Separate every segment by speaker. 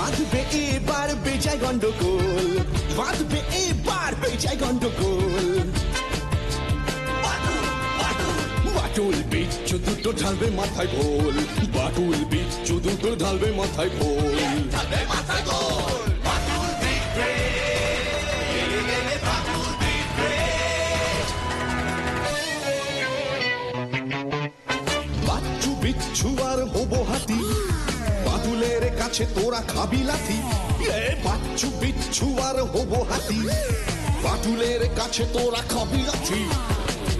Speaker 1: বাঁধবে এবার বেজায় গন্ডগোল, বাঁধবে এবার বেজায় গন্ডগোল। বাটুল বিচ্ছু দুটো ঢালবে মাথায় ভোল, বাটুল বিচ্ছু দুটো ঢালবে মাথায় ভোল। বাচ্চু বিচ্ছু আর হবো হাতি, বাটুলের কাছে তোরা খাবি লাথি। বাচ্চু বিচ্ছু আর হবো হাতি, বাটুলের কাছে তোরা খাবি লাথি।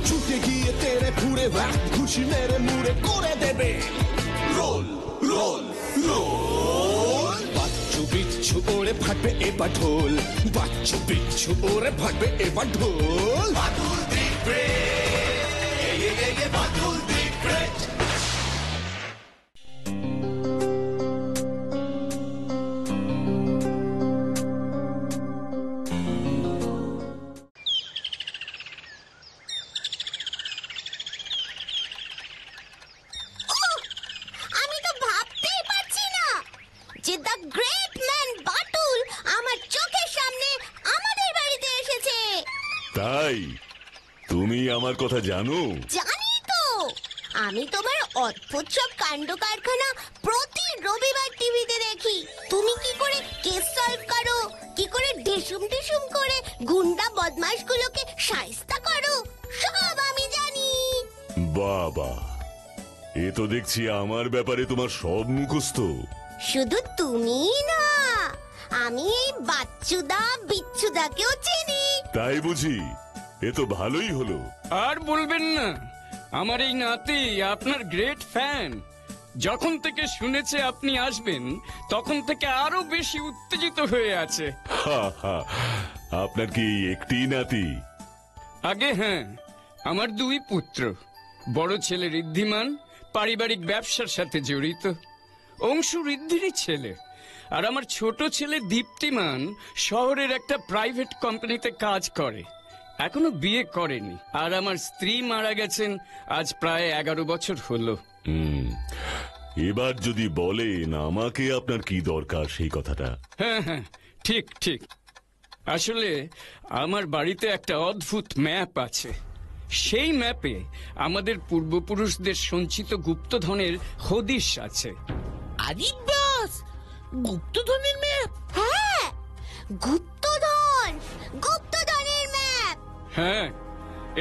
Speaker 1: ছুটে গিয়ে তেরে ফুড়ে ঘুষি মেরে মুড়ে করে দেবে রোল রোল রোল। বাচ্চু বিচ্ছু ওরে ফাটবে এবার ঢোল, বাচ্চু বিচ্ছু ওরে ফাটবে এবার ঢোল। বাটুল দি গ্রেট, বাটুল দি গ্রেট।
Speaker 2: তাই তুমি আমার কথা জানো?
Speaker 3: জানি তো, আমি তোমার অদ্ভুত সব কাণ্ড কারখানা প্রতি রবিবার টিভিতে দেখি। তুমি কি করে কেস সলভ করো, কি করে ঢেসুম ঢেসুম করে গুন্ডা বদমাশগুলোকে শায়েস্তা করো, সব আমি জানি।
Speaker 2: বাবা, এ তো দেখছি আমার ব্যাপারে তোমার সব মুখস্থ।
Speaker 3: শুধু তুমি না, আমি এই বাচ্চুদা বিচ্ছুদাকেও চিনি।
Speaker 2: তাই বুঝি? এ তো ভালোই হলো।
Speaker 4: আর বলবেন না, আমার এই নাতি আপনার গ্রেট ফ্যান। যখন থেকে শুনেছে আপনি আসবেন তখন থেকে আরো বেশি উত্তেজিত হয়ে আছে।
Speaker 2: আপনার কি একটি নাতি?
Speaker 4: আগে হ্যাঁ, আমার দুই পুত্র। বড় ছেলে ঋদ্ধিমান পারিবারিক ব্যবসার সাথে জড়িত, অংশু ঋদ্ধিরই ছেলে। আর আমার ছোট ছেলে দীপ্তিমান শহরের একটা প্রাইভেট কোম্পানিতে কাজ করে, এখনো বিয়ে করেনি। আর আমার স্ত্রী মারা গেছেন আজ প্রায় 11 বছর হলো।
Speaker 2: এবার যদি বলেন আমাকে আপনার কি দরকার সেই কথাটা।
Speaker 4: হ্যাঁ হ্যাঁ, ঠিক ঠিক। আসলে আমার বাড়িতে একটা অদ্ভুত ম্যাপ আছে। সেই ম্যাপে আমাদের পূর্বপুরুষদের সঞ্চিত গুপ্তধনের হদিশ আছে।
Speaker 5: আরে বাস, গুপ্তধনের ম্যাপ?
Speaker 3: হ্যাঁ, গুপ্তধন, গুপ্তধনের ম্যাপ।
Speaker 4: হ্যাঁ,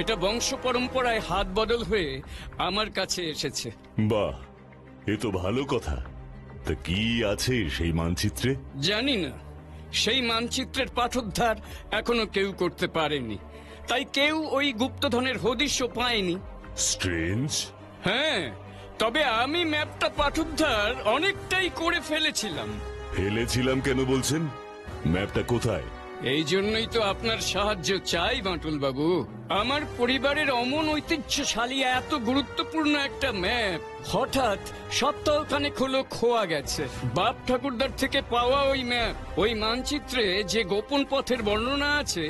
Speaker 4: এটা বংশ পরম্পরায় হাত বদল হয়ে আমার কাছে এসেছে।
Speaker 2: বাহ, এ তো ভালো কথা। তা কি আছে সেই মানচিত্রে?
Speaker 4: জানি না, সেই মানচিত্রের পাঠোদ্ধার এখনো কেউ করতে পারেনি, তাই কেউ ওই গুপ্তধনের হদিশও পায়নি।
Speaker 2: স্ট্রেঞ্জ।
Speaker 4: হ্যাঁ, তবে আমি ম্যাপটা পাঠোদ্ধার অনেকটাই করে ফেলেছিলাম।
Speaker 2: ফেলেছিলাম কেন বলছেন? ম্যাপটা কোথায়?
Speaker 4: এই জন্যই তো আপনার সাহায্য চাই বাঁটুল বাবু। আমার পরিবারের অমন ঐতিহ্যশালী এত গুরুত্বপূর্ণ একটা ম্যাপ হঠাৎ সপ্তাহখানেক হলো খোয়া গেছে। বাপ ঠাকুরদার থেকে পাওয়া ওই ম্যাপ, ওই মানচিত্রে যে গোপন পথের বর্ণনা আছে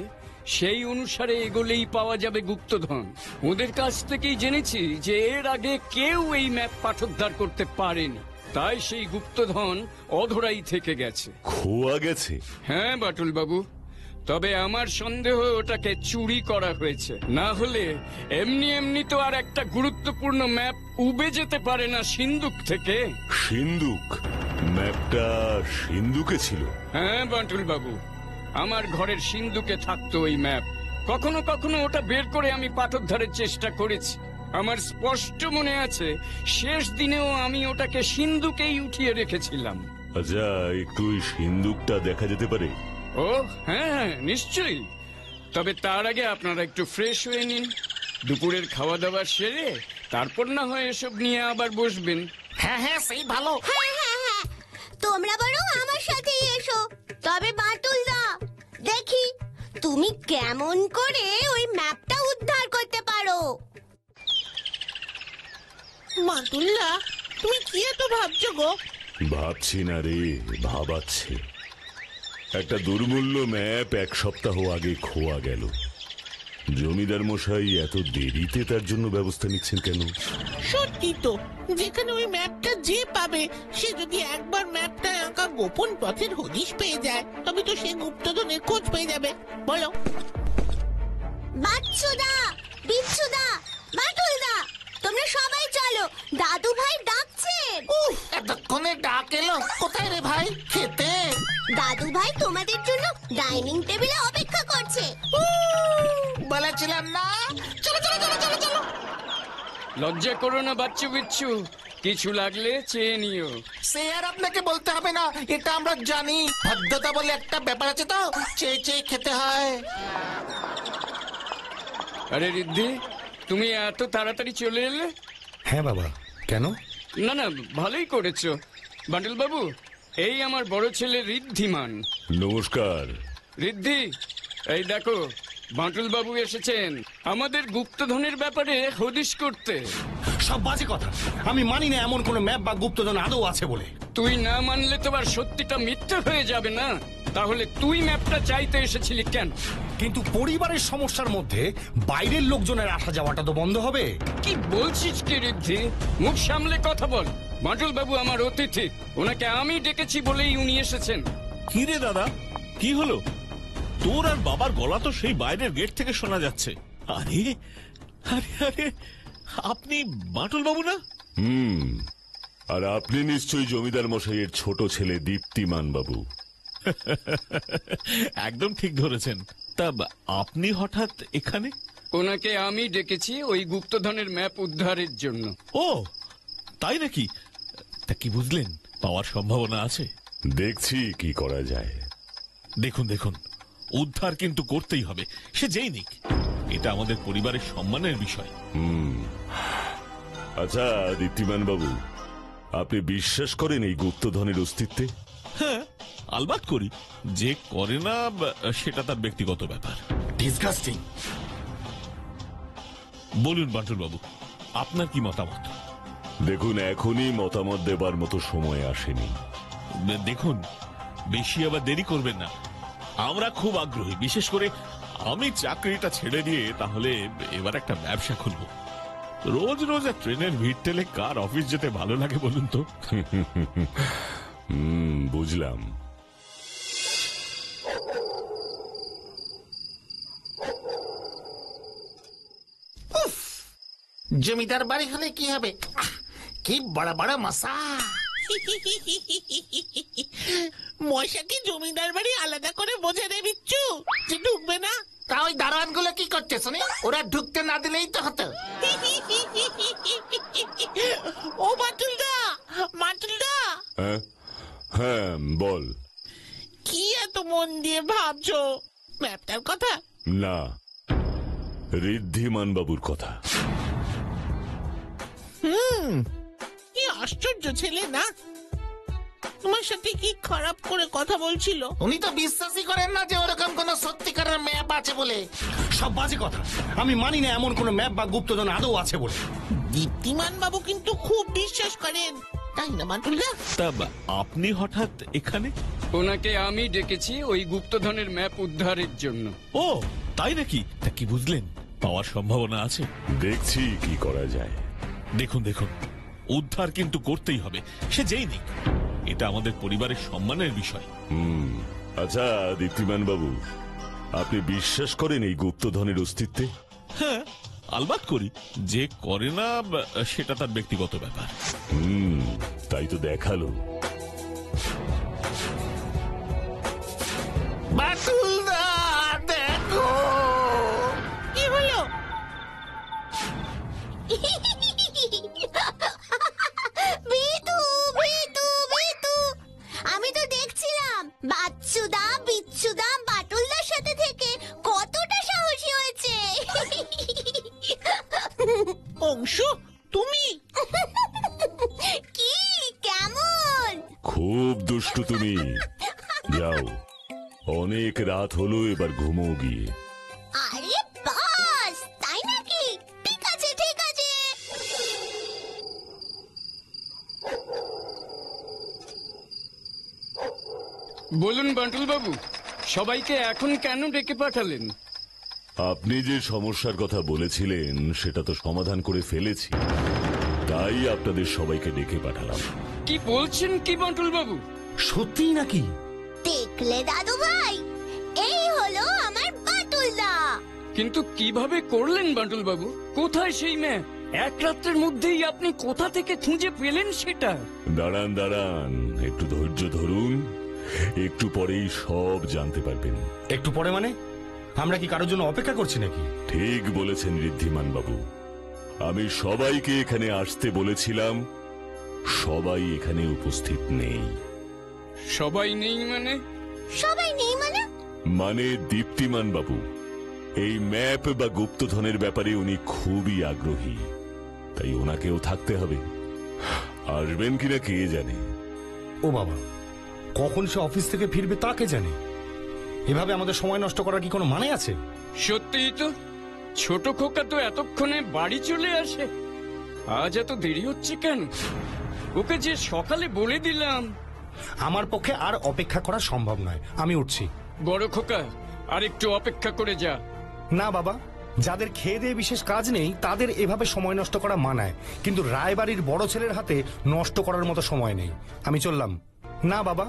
Speaker 4: সেই অনুসারে এগোলেই পাওয়া যাবে গুপ্তধন। ওদের কাছ থেকেই জেনেছি যে এর আগে কেউ এই ম্যাপ পাঠোদ্ধার করতে পারেনি, তাই সেই গুপ্তধন অধরাই থেকে গেছে।
Speaker 2: খোয়া গেছে?
Speaker 4: হ্যাঁ বাটুল বাবু, তবে আমার সন্দেহ ওটাকে চুরি করা হয়েছে। না হলে এমনি এমনি তো আর একটা গুরুত্বপূর্ণ ম্যাপ উবে যেতে পারে না সিন্ধুক থেকে।
Speaker 2: সিন্ধুক? ম্যাপটা সিন্ধুকে ছিল?
Speaker 4: হ্যাঁ বাটুল বাবু, আমার ঘরের সিন্ধুকে থাকতো ওই ম্যাপ। কখনো কখনো ওটা বের করে আমি পাঠোদ্ধারের চেষ্টা করেছি। আমার স্পষ্ট মনে আছে শেষ দিনেও আমি ওটাকে সিন্ধুকেই উঠিয়ে রেখেছিলাম।
Speaker 2: আচ্ছা, একটু ওই সিন্ধুকটা দেখা যেতে পারে?
Speaker 4: ও হ্যাঁ, নিশ্চয়ই। তবে তার আগে আপনারা একটু ফ্রেশ হয়ে নিন, দুপুরের খাওয়া দাওয়া সেরে তারপর না হয় এসব নিয়ে আবার বসবেন।
Speaker 5: হ্যাঁ হ্যাঁ, সেই ভালো।
Speaker 3: হ্যাঁ হ্যাঁ হ্যাঁ, তোমরা বরং আমার সাথেই এসো। তবে বাঁটুলদা, দেখি তুমি কেমন করে ওই ম্যাপটা উদ্ধার করতে পারো।
Speaker 5: মাতুল্লা, তুমি কি এত ভাবছো গো?
Speaker 2: ভাবছি না রে, ভাবাচ্ছে। একটা দুর্মূল্য ম্যাপ 1 সপ্তাহ আগে খোয়া গেল। জমিদার মশাই এত দেরিতে তার জন্য ব্যবস্থা নিচ্ছেন কেন?
Speaker 5: সত্যি তো, যেখানে ওই ম্যাপটা যে পাবে সে যদি একবার ম্যাপটা আঁকা গোপন পথের হদিশ পেয়ে যায়, তবে তো সে গুপ্তধনের খোঁজ পেয়ে যাবে। বলো।
Speaker 3: বাচ্চুদা, বিচ্ছুদা, বাটুলদা, তোমরা সবাই চলো, দাদু ভাই ডাকছে।
Speaker 6: এতক্ষণে ডাক এলো? কোথায় রে ভাই? খেতে?
Speaker 3: দাদু ভাই তোমাদের জন্য ডাইনিং টেবিলে অপেক্ষা করছে।
Speaker 6: বলেছিলাম না? চলো চলো চলো চলো চলো।
Speaker 4: লজ্জা করো না বাচ্চু বিচ্ছু, কিছু লাগলে চেয়ে নিও।
Speaker 6: সে আর আপনাকে বলতে হবে না, এটা আমরা জানি। ভদ্রতা বলে একটা ব্যাপার আছে তো, চেয়ে চেয়ে খেতে হয়।
Speaker 4: আরে রিদ্ধি, তুমি এত তাড়াতাড়ি চলে এলে?
Speaker 7: হ্যাঁ বাবা, কেন?
Speaker 4: না না, ভালোই করেছো। বান্ডেল বাবু, এই আমার বড় ছেলে ঋদ্ধিমান।
Speaker 2: নমস্কার।
Speaker 4: ঋদ্ধি, এই দেখো, বাঁটুল বাবু এসেছেন আমাদের গুপ্তধনের ব্যাপারে হদিশ করতে।
Speaker 7: সব বাজে কথা। আমি মানি না এমন কোন ম্যাপ বা গুপ্তধন আদৌ আছে বলে।
Speaker 4: তুই না মানলে তো আর সত্যিটা মিথ্যে হয়ে যাবে না? তাহলে তুই ম্যাপটা চাইতে এসেছিলি কেন?
Speaker 7: কিন্তু পরিবারের সমস্যার মধ্যে বাইরের লোকজনের আসা যাওয়াটা তো বন্ধ হবে।
Speaker 4: কি বলছিস কি ঋদ্ধি? মুখ সামলে কথা বল। বাঁটুল বাবু আমার অতিথি, ওনাকে আমি ডেকেছি বলেই উনি এসেছেন।
Speaker 8: কি রে দাদা, কি হলো? তোর আর বাবার গলা তো সেই বাইরের গেট থেকে শোনা যাচ্ছে। আরে আরে আরে, আপনি বাটুল বাবু না?
Speaker 2: আর আপনি নিশ্চয়ই জমিদার মশাইয়ের ছোট ছেলে দীপ্তিমান বাবু।
Speaker 8: একদম ঠিক ধরেছেন। তা আপনি হঠাৎ এখানে?
Speaker 4: ওনাকে আমি ডেকেছি ওই গুপ্তধনের ম্যাপ উদ্ধারের জন্য।
Speaker 8: ও তাই নাকি? তা কি বুঝলেন? পাওয়ার সম্ভাবনা আছে?
Speaker 2: দেখছি কি করা যায়।
Speaker 8: দেখুন দেখুন, উদ্ধার কিন্তু করতেই হবে, সে যেই নিক। এটা আমাদের পরিবারের সম্মানের বিষয়।
Speaker 2: আচ্ছা দীপ্তিমান বাবু, আপনি বিশ্বাস করেন এই গুপ্তধনের অস্তিত্বে?
Speaker 8: হ্যাঁ, আলবাত করি। যে করে না সেটা তার ব্যক্তিগত ব্যাপার।
Speaker 7: ডিসগাস্টিং।
Speaker 8: বলুন বান্টুল বাবু, আপনার কি মতামত?
Speaker 2: দেখুন, এখনই মতামত দেবার মতো সময় আসেনি।
Speaker 8: দেখুন, বেশি আবার দেরি করবেন না। আমরা খুব আগ্রহী, বিশেষ করে আমি চাকরিটা ছেড়ে দিয়ে তাহলে এবার একটা ব্যবসা খুলব। রোজ রোজ আর ট্রেনের ভিড় ঠেলে কার অফিস যেতে ভালো লাগে বলুন তো?
Speaker 2: বুঝলাম।
Speaker 6: জমিদার বাড়ি হলে কি হবে? কি বড় বড় মশা!
Speaker 5: মশাকে জমিদার বাড়ি আলাদা করে বোঝা দে বিচ্ছু, যে ঢুকবে না।
Speaker 6: তা ওই দারোয়ান গুলো কি করছে শুনি? ওরা ঢুকতে না দিলেই তো হতো।
Speaker 5: ও বাটুলদা, বাটুলদা,
Speaker 2: হ্যাঁ হ্যাঁ, বল।
Speaker 5: কি এত মন দিয়ে ভাবছো ম্যাপটার কথা?
Speaker 2: না, ঋদ্ধিমান বাবুর কথা।
Speaker 5: কি আশ্চর্য ছেলে না? তোমার সাথে কি খারাপ করে কথা বলছিল?
Speaker 6: উনি তো বিশ্বাসই করেন না যে ওরকম কোন সত্যিকারের ম্যাপ আছে বলে।
Speaker 7: সব বাজে কথা। আমি মানি না এমন কোন ম্যাপ বা গুপ্তধন আদৌ আছে বলে।
Speaker 5: দীপ্তিমান বাবু কিন্তু খুব বিশ্বাস করেন, তাই না বাটুলদা?
Speaker 8: তা আপনি হঠাৎ এখানে?
Speaker 4: ওনাকে আমি ডেকেছি ওই গুপ্তধনের ম্যাপ উদ্ধারের জন্য।
Speaker 8: ও তাই নাকি? তা কি বুঝলেন? পাওয়ার সম্ভাবনা আছে?
Speaker 2: দেখছি কি করা যায়।
Speaker 8: দেখুন দেখুন, উদ্ধার কিন্তু করতেই হবে, সে যেই নিক। এটা আমাদের পরিবারের সম্মানের বিষয়।
Speaker 2: আচ্ছা দীপ্তিমান বাবু, আপনি বিশ্বাস করেন এই গুপ্তধনের অস্তিত্বে?
Speaker 8: হ্যাঁ, আলবাত করি। যে করে না সেটা তার ব্যক্তিগত ব্যাপার।
Speaker 2: তাই তো দেখালো।
Speaker 6: বাটুলদা দেখো!
Speaker 5: কি হলো?
Speaker 3: বিতু, বিতু, বিতু, আমি তো দেখছিলাম বাচ্চুদা, বিচ্ছুদা, বাটুলদার সাথে থেকে কতটা সাহসী হয়েছে।
Speaker 5: অংশু, তুমি
Speaker 3: কি কেমন?
Speaker 2: খুব দুষ্টু তুমি। যাও, অনেক রাত হলো, এবার ঘুমো গিয়ে।
Speaker 3: আরে বাস, তাই নাকি? ঠিক আছে ঠিক আছে।
Speaker 4: বলুন বান্টুল বাবু, সবাইকে এখন কেন ডেকে পাঠালেন?
Speaker 2: আপনি যে সমস্যার কথা বলেছিলেন সেটা তো সমাধান করে ফেলেছি, তাই আপনাদের সবাইকে ডেকে পাঠালাম।
Speaker 4: কি বলছেন কি বাঁটুল বাবু?
Speaker 7: সত্যিই নাকি?
Speaker 3: দেখলে দাদু ভাই, এই হলো আমার বাটুলদা।
Speaker 4: কিন্তু কিভাবে করলেন বাঁটুল বাবু? কোথায় সেই ম্যাপ? এক রাত্রের মধ্যেই আপনি কোথা থেকে খুঁজে পেলেন সেটা?
Speaker 2: দাঁড়ান দাঁড়ান, একটু ধৈর্য ধরুন, একটু পরেই সব জানতে পারবেন।
Speaker 7: একটু পরে মানে? আমরা কি কারোর জন্য অপেক্ষা করছি নাকি?
Speaker 2: ঠিক বলেছেন ঋদ্ধিমান বাবু, আমি সবাইকে এখানে আসতে বলেছিলাম, সবাই এখানে উপস্থিত নেই।
Speaker 4: সবাই নেই মানে?
Speaker 3: সবাই নেই মানে?
Speaker 2: মানে দীপ্তিমান বাবু এই ম্যাপ বা গুপ্তধনের ব্যাপারে উনি খুবই আগ্রহী, তাই ওনাকেও থাকতে হবে। আসবেন কিনা কে জানে।
Speaker 7: ও বাবা, কখন সে অফিস থেকে ফিরবে তা কে জানে। এভাবে আমাদের সময় নষ্ট করার কি কোনো মানে আছে?
Speaker 4: সত্যিই তো, ছোট খোকা তো এতক্ষণে বাড়ি চলে আসে। আজ এত দেরি হচ্ছে কেন? ওকে যে সকালে বলে দিলাম।
Speaker 7: আমার পক্ষে আর অপেক্ষা করা সম্ভব নয়, আমি উঠছি।
Speaker 4: বড় খোকা, আর একটু অপেক্ষা করে যা।
Speaker 7: না বাবা, যাদের খেয়ে দিয়ে বিশেষ কাজ নেই তাদের এভাবে সময় নষ্ট করা মানায়, কিন্তু রায়বাড়ির বড় ছেলের হাতে নষ্ট করার মতো সময় নেই। আমি চললাম। না বাবা,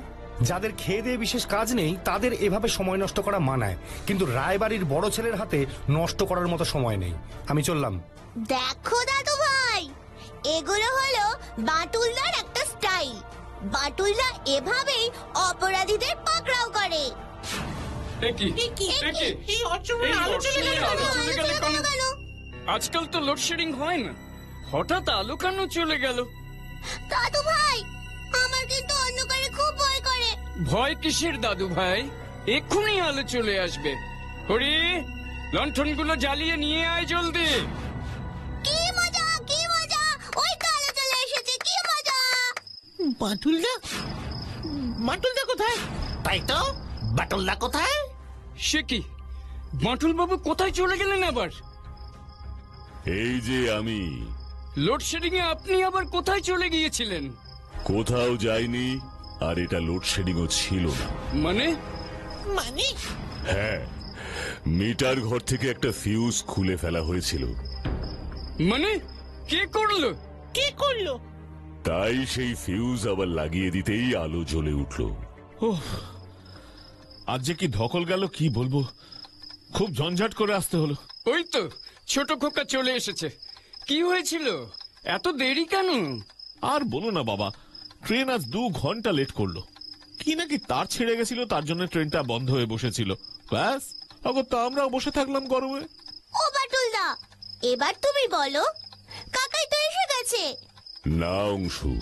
Speaker 7: যাদের খেয়ে দিয়ে বিশেষ কাজ নেই তাদের এভাবে সময় নষ্ট করা মানায়, কিন্তু রায়বাড়ির বড় ছেলের হাতে নষ্ট করার মতো সময় নেই। আমি চললাম।
Speaker 3: দেখো দাদু ভাই, এগুলো হলো বাটুলদার একটা স্টাইল। বাটুলদা এভাবেই অপরাধীদের পাকড়াও করে।
Speaker 5: এই অর্চনার আলো চলে গেল কেন?
Speaker 4: আজকাল তো লোডশেডিং হয় না, হঠাৎ আলো কেন চলে গেল?
Speaker 3: দাদু ভাই, আমার কিন্তু অন্ধকারে খুব ভয় করে।
Speaker 4: ভয় কিসের দাদু ভাই? এক্ষুনি আলো চলে আসবে। হরি, লণ্ঠনগুলো জ্বালিয়ে নিয়ে আয় জলদি।
Speaker 3: কি মজা, কি মজা! ওই তো আলো চলে এসেছে, কি মজা!
Speaker 5: বাটুলদা? বাটুলদা কোথায়?
Speaker 6: তাই তো, বাটুলদা কোথায়?
Speaker 4: সে কি, বাঁটুল বাবু কোথায় চলে গেলেন আবার?
Speaker 2: এই যে আমি।
Speaker 4: লোডশেডিং এ আপনি আবার কোথায় চলে গিয়েছিলেন?
Speaker 2: কোথাও যাইনি, আর এটা লোডশেডিংও ছিল না।
Speaker 4: মানে?
Speaker 5: মানে?
Speaker 2: হ্যাঁ, মিটার ঘর থেকে একটা ফিউজ খুলে ফেলা হয়েছিল,
Speaker 4: মানে কে করলো?
Speaker 5: কে করলো?
Speaker 2: তাই সেই ফিউজ আবার লাগিয়ে দিতেই আলো জ্বলে উঠল।
Speaker 8: আজ যে কি ধকল গেল কি বলবো, খুব ঝঞ্ঝাট করে আসতে হলো।
Speaker 4: ওই তো ছোট খোকা চলে এসেছে। কি হয়েছিল, এত দেরি কেন?
Speaker 8: আর বলো না বাবা, ট্রেন আজ 2 ঘন্টা লেট করলো। কি নাকি তার ছেড়ে গেছিল, তার জন্য ট্রেনটা বন্ধ হয়ে বসেছিল। ব্যাস, তা আমরাও বসে থাকলাম গরমে।
Speaker 3: ও বাটুলদা, এবার তুমি বলো, কাকাই তো এসে গেছে।
Speaker 2: না অংশু,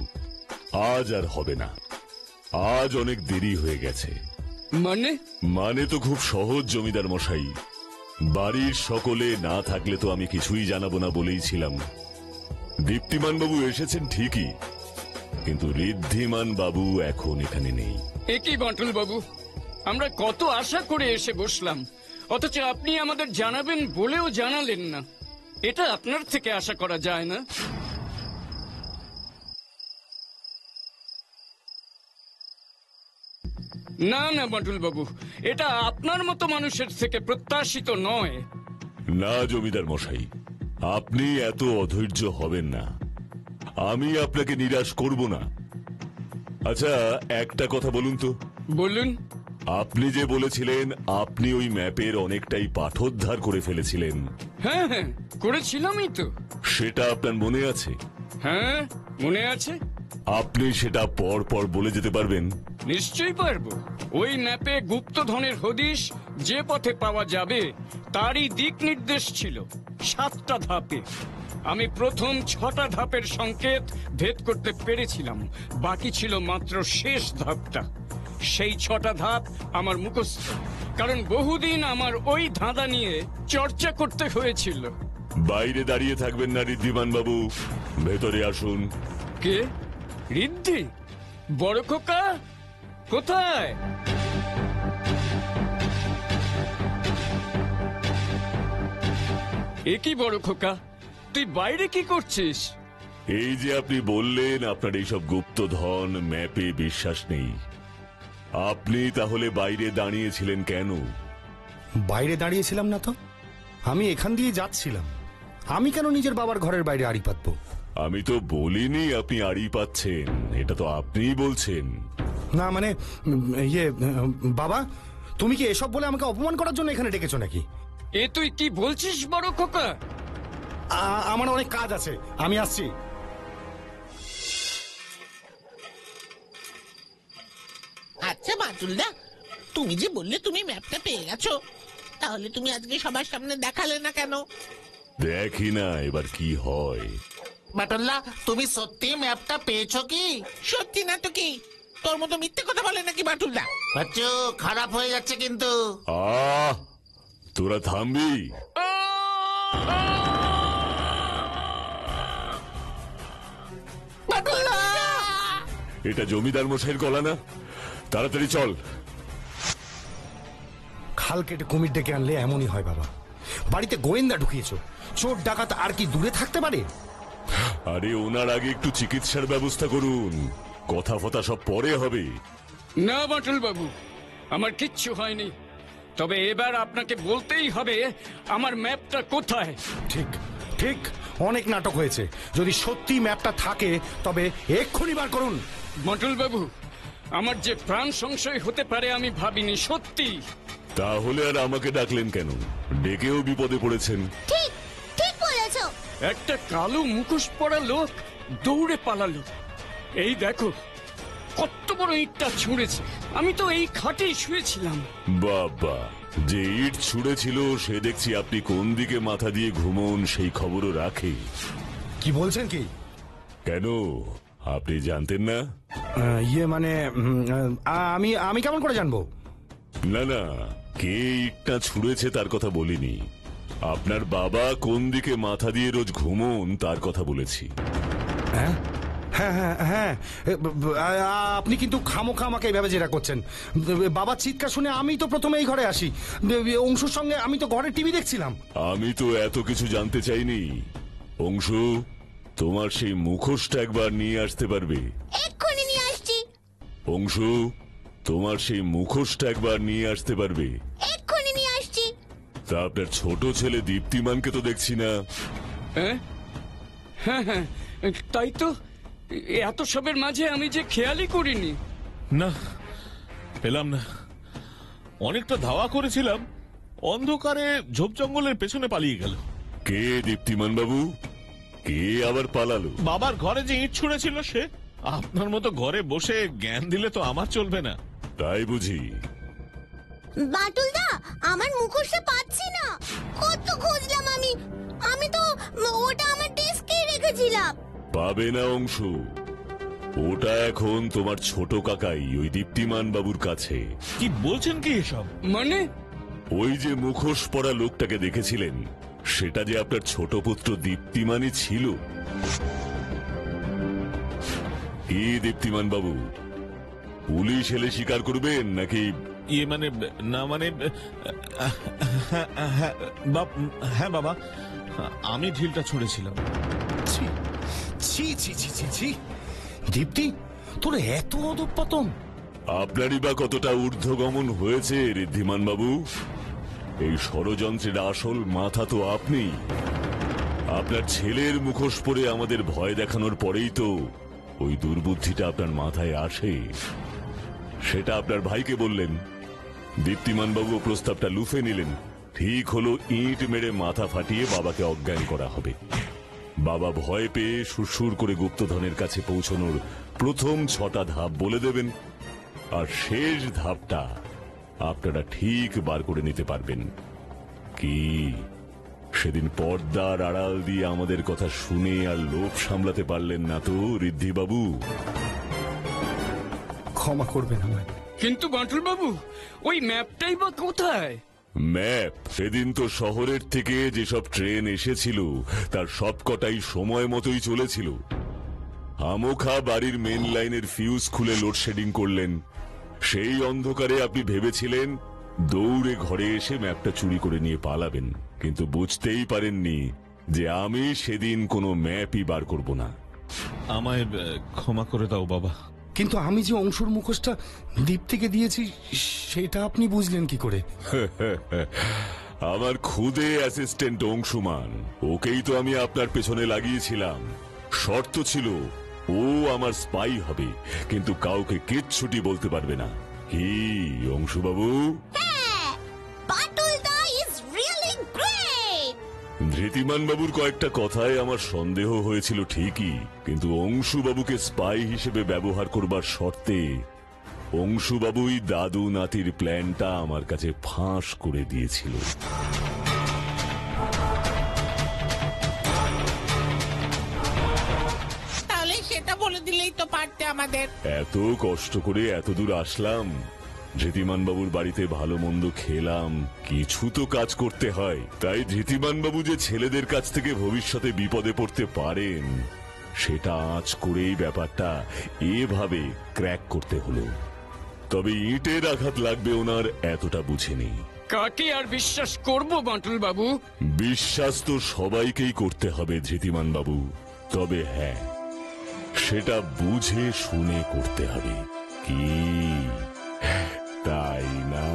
Speaker 2: আজ আর হবে না, আজ অনেক দেরি হয়ে গেছে।
Speaker 4: মানে?
Speaker 2: মানে তো খুব সহজ জমিদার মশাই, বাড়ির সকলে না থাকলে তো আমি কিছুই জানাবো না বলেই ছিলাম। দীপ্তিমান বাবু এসেছেন ঠিকই, কিন্তু ঋদ্ধিমান বাবু এখন এখানে নেই।
Speaker 4: একই বাঁটুল বাবু, আমরা কত আশা করে এসে বসলাম, অথচ আপনি আমাদের জানাবেন বলেও জানালেন না। এটা আপনার থেকে আশা করা যায় না। না না বাঁটুল বাবু, এটা আপনার মতো মানুষের থেকে প্রত্যাশিত নয়।
Speaker 2: না জমিদার মশাই, আপনি এত অধৈর্য হবেন না, আমি আপনাকে নিরাশ করব না। আচ্ছা, একটা কথা বলুন তো।
Speaker 4: বলুন।
Speaker 2: আপনি যে বলেছিলেন আপনি ওই ম্যাপের অনেকটাই পাঠোদ্ধার করে ফেলেছিলেন।
Speaker 4: হ্যাঁ হ্যাঁ, করেছিলামই তো।
Speaker 2: সেটা আপনার মনে আছে?
Speaker 4: হ্যাঁ, মনে আছে।
Speaker 2: আপনি সেটা পর পর বলে যেতে পারবেন?
Speaker 4: নিশ্চয়ই পারবো। ওই ম্যাপে গুপ্তধনের হদিশ যে পথে পাওয়া যাবে তারই দিক নির্দেশ ছিল 7টা ধাপে। আমি প্রথম 6টা ধাপের সংকেত ভেদ করতে পেরেছিলাম, বাকি ছিল মাত্র শেষ ধাপটা। সেই 6টা ধাপ আমার মুখস্থ, কারণ বহুদিন আমার ওই ধাঁধা নিয়ে চর্চা করতে হয়েছিল।
Speaker 2: বাইরে দাঁড়িয়ে থাকবেন না ঋদ্ধিমান বাবু, ভেতরে আসুন।
Speaker 4: কে? ঋদ্ধি? বড় খোকা কোথায়? একই বড় খোকা, তুই বাইরে কি করছিস?
Speaker 2: এই যে আপনি বললেন আপনার এইসব গুপ্তধন ম্যাপে বিশ্বাস নেই, আপনি তাহলে বাইরে দাঁড়িয়েছিলেন কেন?
Speaker 7: বাইরে দাঁড়িয়েছিলাম না তো। আমি এখান দিয়ে যাচ্ছিলাম। আমি কেন নিজের বাবার ঘরের বাইরে আড়ি পাতবো?
Speaker 2: আমি তো বলিনি আপনি আড়ি পাচ্ছেন, এটা তো আপনিই বলছেন।
Speaker 7: না মানে বাবা, তুমি কি এসব বলে আমাকে অপমান করার জন্য এখানে ডেকেছো নাকি?
Speaker 4: এ তুই কি বলছিস বড় খোকা?
Speaker 7: আমার অনেক কাজ আছে, আমি আসছি।
Speaker 5: আচ্ছা বাটুলদা, তুমি যে বললে তুমি ম্যাপটা পেয়ে গেছো, তাহলে তুমি আজকে সবার সামনে দেখালে না কেন?
Speaker 2: দেখি না এবার কি হয়।
Speaker 6: বাটুল্লা, তুমি সত্যি ম্যাপটা পেয়েছো কি?
Speaker 5: সত্যি না তো কি? তোর মতো মিথ্যে কথা বলে নাকি বাটুলদা?
Speaker 6: বাচ্চু, খারাপ হয়ে যাচ্ছে কিন্তু।
Speaker 2: তোরা থামবি?
Speaker 5: বাটুলদা!
Speaker 2: এটা জমিদার মশাইয়ের গলা না? তাড়াতাড়ি চল।
Speaker 7: খাল কেটে কুমির ডেকে আনলে এমনই হয় বাবা। বাড়িতে গোয়েন্দা ঢুকিয়েছো, চোর ডাকাত আর কি দূরে থাকতে পারে?
Speaker 2: আরে ওনার আগে একটু চিকিৎসার ব্যবস্থা করুন, কথা ফথা সব পরে হবে।
Speaker 4: না বাটুল বাবু, আমার কিচ্ছু হয়নি। তবে এবার আপনাকে বলতেই হবে আমার ম্যাপটা কোথায়।
Speaker 7: ঠিক ঠিক, অনেক নাটক হয়েছে। যদি সত্যি ম্যাপটা থাকে তবে এক্ষুনি বার করুন।
Speaker 4: বাটুল বাবু, আমার যে প্রাণ সংশয় হতে পারে আমি ভাবিনি, সত্যি।
Speaker 2: তাহলে আর আমাকে ডাকলেন কেন? ডেকেও বিপদে পড়েছেন।
Speaker 3: ঠিক ঠিক বলেছো।
Speaker 4: একটা কালো মুখোশ পরা লোক দৌড়ে পালালো। এই দেখো কত বড় ইটটা ছুঁড়েছে। আমি তো এই খাটেই শুয়েছিলাম।
Speaker 2: বাবা, যে ইট ছুঁড়েছিল সে দেখছি আপনি কোন দিকে মাথা দিয়ে ঘুমোন সেই খবরও রাখে।
Speaker 7: কি বলছেন কি?
Speaker 2: কেন, আপনি জানতেন না?
Speaker 7: মানে আমি আমি কেমন করে জানবো?
Speaker 2: না না, কে ইটটা ছুঁড়েছে তার কথা বলিনি। আপনার বাবা কোন দিকে মাথা দিয়ে রোজ ঘুমোন তার কথা বলেছি।
Speaker 7: হ্যাঁ হ্যাঁ হ্যাঁ হ্যাঁ, আপনি কিন্তু খামোখা আমাকে এইভাবে জেরা করছেন। বাবার চিৎকার শুনে আমি তো প্রথমে এই ঘরে আসি। অংশুর সঙ্গে আমি তো ঘরে টিভি দেখছিলাম।
Speaker 2: আমি তো এত কিছু জানতে চাইনি। অংশু, তোমার সেই মুখোশটা একবার নিয়ে আসতে পারবে?
Speaker 3: এক্ষুনি নিয়ে আসছি।
Speaker 2: অংশু, তোমার সেই মুখোশটা একবার নিয়ে আসতে পারবে?
Speaker 3: এক্ষুনি নিয়ে আসছি।
Speaker 2: তা আপনার ছোট ছেলে দীপ্তিমানকে তো দেখছি না।
Speaker 4: হ্যাঁ হ্যাঁ হ্যাঁ, তাই তো। এত সবের মাঝে আমি যে খেয়ালই করিনি।
Speaker 8: না, পেলাম না। অনেকটা ধাওয়া করেছিলাম, অন্ধকারে ঝোপ জঙ্গলের পেছনে পালিয়ে গেল।
Speaker 2: কে দীপ্তিমান বাবু? কে আবার পালালো?
Speaker 8: বাবার ঘরে যে ইট ছুঁড়েছিল সে। আপনার মতো ঘরে বসে জ্ঞান দিলে তো আমার চলবে না।
Speaker 2: তাই বুঝি?
Speaker 3: বাটুলদা, আমার মুখোশটা পাচ্ছি না। কত খুঁজলাম আমি। আমি তো ওটা আমার ডেস্কে রেখেছিলাম।
Speaker 2: পাবে না অংশু, ওটা এখন তোমার ছোট কাকাই ওই দীপ্তিমান বাবুর কাছে।
Speaker 8: কি বলছেন কি এসব?
Speaker 4: মানে?
Speaker 2: ওই যে মুখোশ পরা লোকটাকে দেখেছিলেন, সেটা যে আপনার ছোট পুত্র দীপ্তিমানই ছিল। কি দীপ্তিমান বাবু, পুলিশ এলে স্বীকার করবেন নাকি?
Speaker 8: ইয়ে মানে, না মানে, হ্যাঁ বাবা, আমি ঢিলটা ছুঁড়েছিলাম।
Speaker 7: ছি ছি ছি ছি ছি ছি, দীপ্তি, তোর এত অধঃপতন!
Speaker 2: আপনারই বা কতটা ঊর্ধ্বগমন হয়েছে ঋদ্ধিমান বাবু? এই ষড়যন্ত্রের আসল মাথা তো আপনি। আপনার ছেলের মুখোশ পরে আমাদের ভয় দেখানোর পরেই তো ওই দুর্বুদ্ধিটা আপনার মাথায় আসে। সেটা আপনার ভাইকে বললেন, দীপ্তিমান বাবু প্রস্তাবটা লুফে নিলেন। ঠিক হলো, ইট মেরে মাথা ফাটিয়ে বাবাকে অজ্ঞান করা হবে। বাবা ভয় পেয়ে সুরসুর করে গুপ্তধনের কাছে পৌঁছানোর প্রথম 6টা ধাপ বলে দেবেন, আর শেষ ধাপটা আপনারা ঠিক বার করে নিতে পারবেন। কি সেদিন পর্দার আড়াল দিয়ে আমাদের কথা শুনে আর লোভ সামলাতে পারলেন না তো ঋদ্ধিবাবু?
Speaker 7: ক্ষমা করবেন আমায়।
Speaker 4: কিন্তু বাটুল বাবু, ওই ম্যাপটাই বা কোথায়?
Speaker 2: ম্যাপ সেদিন তো শহরের থেকে যেসব ট্রেন এসেছিল তার সবকটাই সময় মতোই চলেছিল। আমোখা বাড়ির মেন লাইনের ফিউজ খুলে লোডশেডিং করলেন। সেই অন্ধকারে আপনি ভেবেছিলেন দৌড়ে ঘরে এসে ম্যাপটা চুরি করে নিয়ে পালাবেন, কিন্তু বুঝতেই পারেননি যে আমি সেদিন কোনো ম্যাপই বার করব না।
Speaker 8: আমায় ক্ষমা করে দাও বাবা।
Speaker 7: কিন্তু আমি যে অংশুর মুখোশটা দীপ্তিকে দিয়েছি সেটা আপনি বুঝলেন কি করে?
Speaker 2: আমার খুদে অ্যাসিস্ট্যান্ট অংশুমান, ওকেই তো আমি আপনার পেছনে লাগিয়েছিলাম। শর্ত ছিল ও আমার স্পাই হবে, কিন্তু কাউকে কিচ্ছুটি বলতে পারবে না। কি অংশুবাবু?
Speaker 3: হ্যাঁ, বাটুলদা ইজ রিয়েলি গ্রেট।
Speaker 2: ধৃতিমান বাবুর কয়েকটা কথায় আমার সন্দেহ হয়েছিল ঠিকই, কিন্তু অংশুবাবুকে স্পাই হিসেবে ব্যবহার করবার শর্তে অংশুবাবুই দাদু নাতির প্ল্যানটা আমার কাছে ফাঁস করে দিয়েছিল।
Speaker 5: তাহলে সেটা বলে দিলেই তো পারতে আমাদের।
Speaker 2: এত কষ্ট করে এত দূর আসলাম, ধৃতিমান বাবুর বাড়িতে ভালো মন্দ খেলাম, কিছু তো কাজ করতে হয়। তাই ধৃতিমান বাবু যে ছেলেদের কাছ থেকে ভবিষ্যতে বিপদে পড়তে পারেন, সেটা আঁচ করেই ব্যাপারটা এভাবে ক্র্যাক করতে হলো। তবে ইটের আঘাত লাগবে ওনার এতটা বুঝেনি।
Speaker 4: কাকে আর বিশ্বাস করব বাঁটুল বাবু?
Speaker 2: বিশ্বাস তো সবাইকেই করতে হবে ধৃতিমান বাবু, তবে হ্যাঁ, সেটা বুঝে শুনে করতে হবে। কি তাই না?